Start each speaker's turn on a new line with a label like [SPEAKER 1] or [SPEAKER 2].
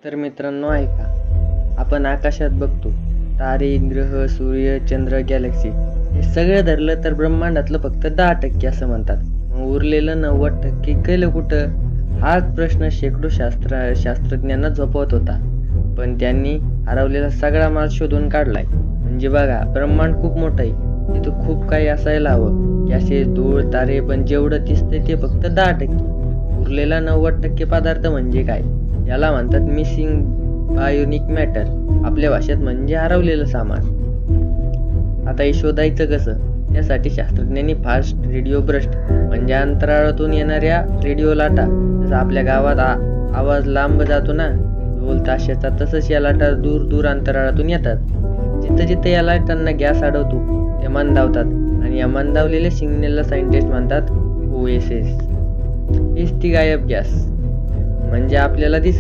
[SPEAKER 1] तर मित्रांनो ऐका, आपण आकाशात बघतो तारे, ग्रह, सूर्य, चंद्र, गॅलेक्सी हे सगळं धरलं तर ब्रह्मांडातलं फक्त 10% असं म्हणतात. मग उरलेलं 90% गेलं कुठं? हाच प्रश्न शेकडो शास्त्रज्ञांना झोपवत होता. पण त्यांनी हरवलेला सगळा माल शोधून काढलाय. म्हणजे बघा, ब्रह्मांड खूप मोठं आहे, तिथं खूप काही असायला हवं. गॅसेस, धूळ, तारे, पण जेवढं दिसतंय ते फक्त 10%. उरलेला 90% पदार्थ म्हणजे काय? याला म्हणतात मिसिंग बायोनिक मॅटर, आपल्या भाषेत म्हणजे हरवलेलं सामान. आता हे शोधायचं कसं? त्यासाठी शास्त्रज्ञांनी फास्ट रेडिओ ब्रस्ट म्हणजे अंतराळातून येणाऱ्या रेडिओ लाटा, जसं आपल्या गावात आवाज लांब जातो ना ढोल ताशाचा, तसंच या लाटा दूर दूर अंतराळातून येतात. जिथं जिथं या लाटांना गॅस अडवतो ते मंदावतात आणि या मंदावलेल्या सिग्नलला सायंटिस्ट म्हणतात ओएसएस. हीच ती गायब गॅस, म्हणजे आपल्याला